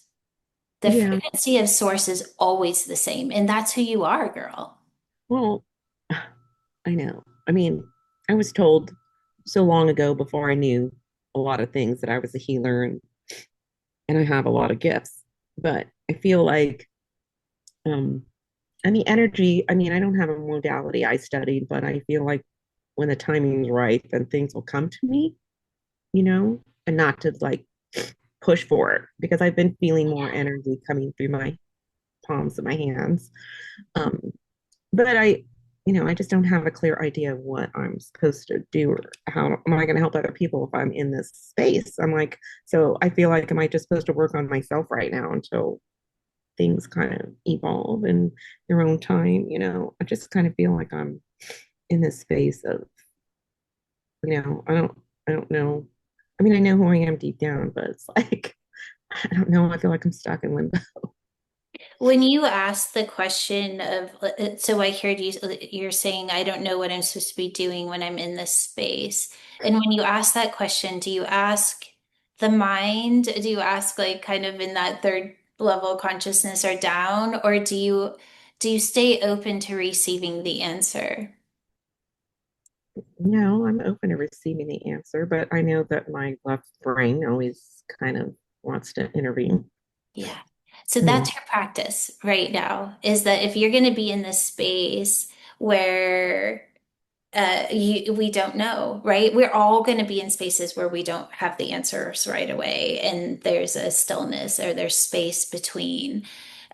The Yeah. frequency of source is always the same. And that's who you are, girl. Well, I know. I mean, I was told so long ago before I knew a lot of things that I was a healer and I have a lot of gifts. But I feel like um I mean energy, I mean, I don't have a modality I studied, but I feel like when the timing's right, then things will come to me, and not to like push for it because I've been feeling more energy coming through my palms of my hands. Um, but I just don't have a clear idea of what I'm supposed to do or how am I going to help other people if I'm in this space. I'm like, so I feel like, am I just supposed to work on myself right now until things kind of evolve in their own time? I just kind of feel like I'm in this space of, I don't know. I mean, I know who I am deep down, but it's like, I don't know. I feel like I'm stuck in limbo. When you ask the question of, so I heard you're saying, I don't know what I'm supposed to be doing when I'm in this space. And when you ask that question, do you ask the mind? Do you ask like kind of in that third level consciousness or down? Or do you stay open to receiving the answer? No, I'm open to receiving the answer, but I know that my left brain always kind of wants to intervene. Yeah. So Hmm. that's your practice right now, is that if you're going to be in this space where we don't know, right? We're all going to be in spaces where we don't have the answers right away, and there's a stillness or there's space between.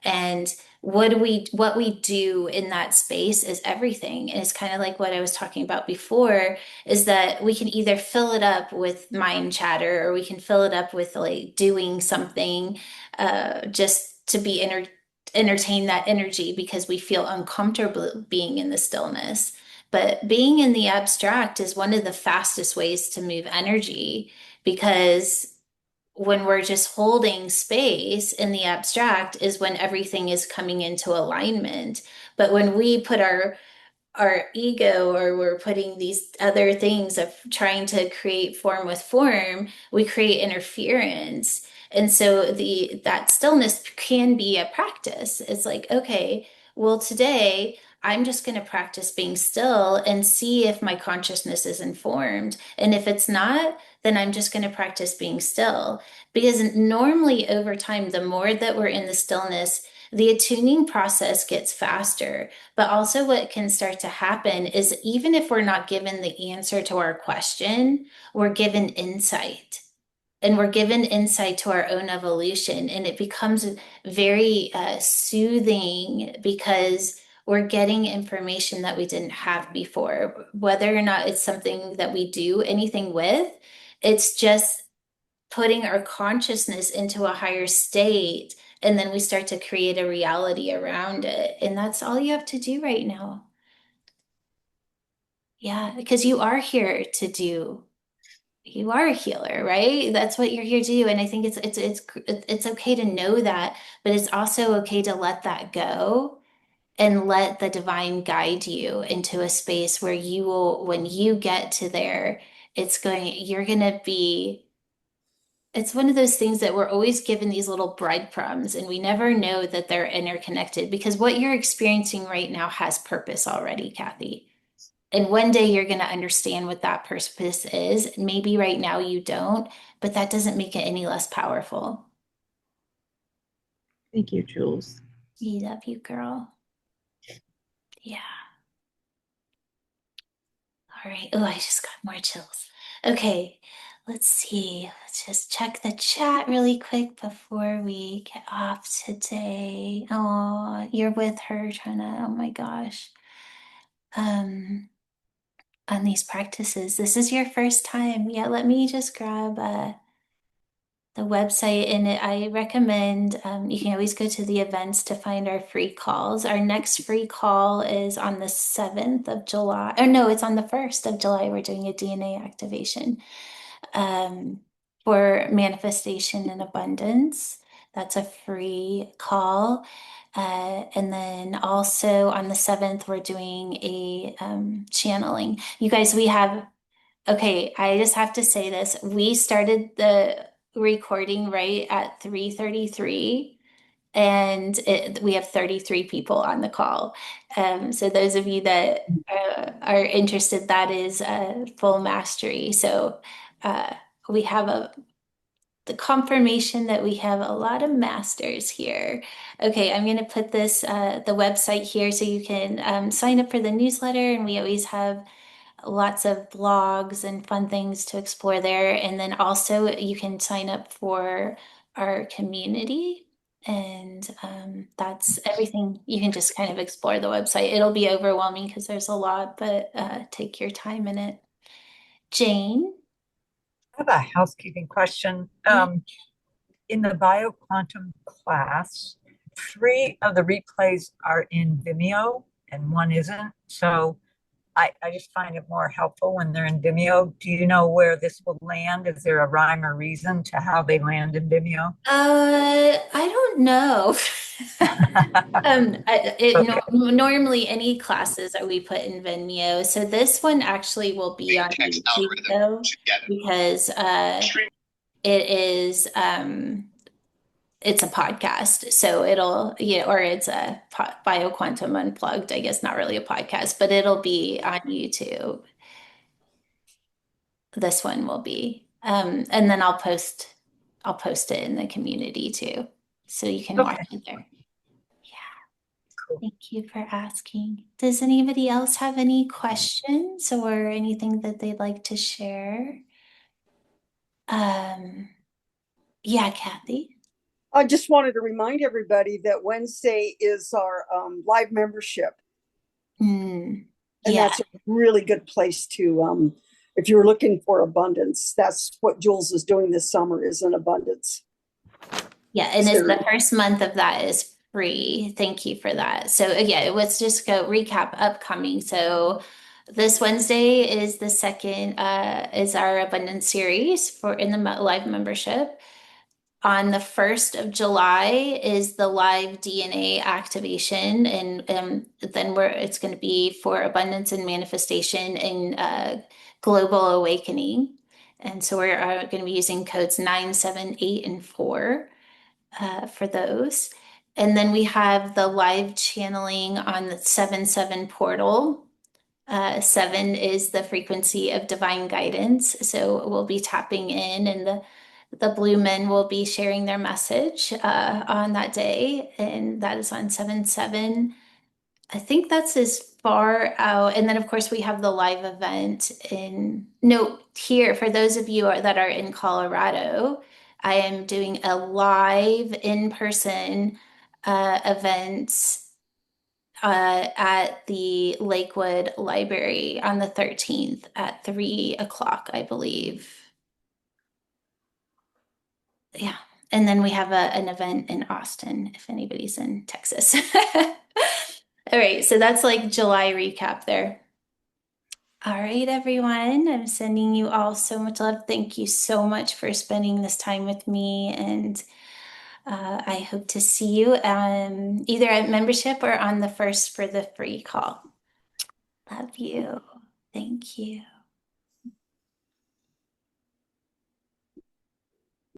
And what we do in that space is everything. And it's kind of like what I was talking about before, is that we can either fill it up with mind chatter or we can fill it up with like doing something just to be entertain that energy because we feel uncomfortable being in the stillness. But being in the abstract is one of the fastest ways to move energy because when we're just holding space in the abstract is when everything is coming into alignment. But when we put our ego or we're putting these other things of trying to create form with form, we create interference. And so the that stillness can be a practice. It's like, okay, well, today I'm just going to practice being still and see if my consciousness is informed. And if it's not, then I'm just going to practice being still. Because normally over time, the more that we're in the stillness, the attuning process gets faster. But also, what can start to happen is even if we're not given the answer to our question, we're given insight. And we're given insight to our own evolution. And it becomes very soothing because we're getting information that we didn't have before. Whether or not it's something that we do anything with, it's just putting our consciousness into a higher state, and then we start to create a reality around it. And that's all you have to do right now. Yeah, because you are here to do, you are a healer, right? That's what you're here to do. And I think it's okay to know that, but it's also okay to let that go and let the divine guide you into a space where you will, when you get to there, you're going to be, it's one of those things that we're always given these little breadcrumbs and we never know that they're interconnected, because what you're experiencing right now has purpose already, Kathy. And one day you're going to understand what that purpose is. Maybe right now you don't, but that doesn't make it any less powerful. Thank you, Jules. We love you, girl. Yeah. All right. Oh, I just got more chills. Okay. Let's see. Let's just check the chat really quick before we get off today. Oh, you're with her, Trina. Oh my gosh. On these practices, this is your first time. Yeah, let me just grab the website, and I recommend you can always go to the events to find our free calls. Our next free call is on the 7th of July. Oh no, it's on the 1st of July. We're doing a DNA activation for manifestation and abundance. That's a free call. And then also on the 7th, we're doing a channeling. You guys, okay, I just have to say this. We started the recording right at 3:33, and we have 33 people on the call. So those of you that are interested, that is full mastery. So we have the confirmation that we have a lot of masters here. Okay, I'm going to put the website here so you can sign up for the newsletter, and we always have lots of blogs and fun things to explore there. And then also you can sign up for our community. And that's everything. You can just kind of explore the website. It'll be overwhelming because there's a lot, but take your time in it. Jane? I have a housekeeping question. In the BioQuantum class, 3 of the replays are in Vimeo and 1 isn't. So I just find it more helpful when they're in Vimeo. Do you know where this will land? Is there a rhyme or reason to how they land in Vimeo? I don't know. Okay. Normally any classes that we put in Vimeo. So this one actually will be on YouTube though, because it is it's a podcast. So it'll, or it's a BioQuantum Unplugged, I guess not really a podcast, but it'll be on YouTube. This one will be. And then I'll post it in the community too. So you can watch Okay. it there. Cool. Thank you for asking. Does anybody else have any questions or anything that they'd like to share? Yeah, Kathy. I just wanted to remind everybody that Wednesday is our live membership. And Yeah. that's a really good place to, if you're looking for abundance, that's what Jules is doing this summer, is an abundance. Yeah, and it's the first month of that is free. Thank you for that. So yeah, let's just go recap upcoming. So this Wednesday is the second is our abundance series for in the live membership. On the 1st of July is the live DNA activation, and then it's going to be for abundance and manifestation and global awakening. And so we're going to be using codes 9, 7, 8, and 4 for those. And then we have the live channeling on the 7/7 portal. 7 is the frequency of divine guidance. So we'll be tapping in, and the blue men will be sharing their message on that day. And that is on 7/7. I think that's as far out. And then, of course, we have the live event here for those of you that are in Colorado. I am doing a live in-person event at the Lakewood Library on the 13th at 3 o'clock, I believe. Yeah. And then we have an event in Austin if anybody's in Texas. All right. So that's like July recap there. All right, everyone. I'm sending you all so much love. Thank you so much for spending this time with me. And I hope to see you either at membership or on the first for the free call. Love you. Thank you.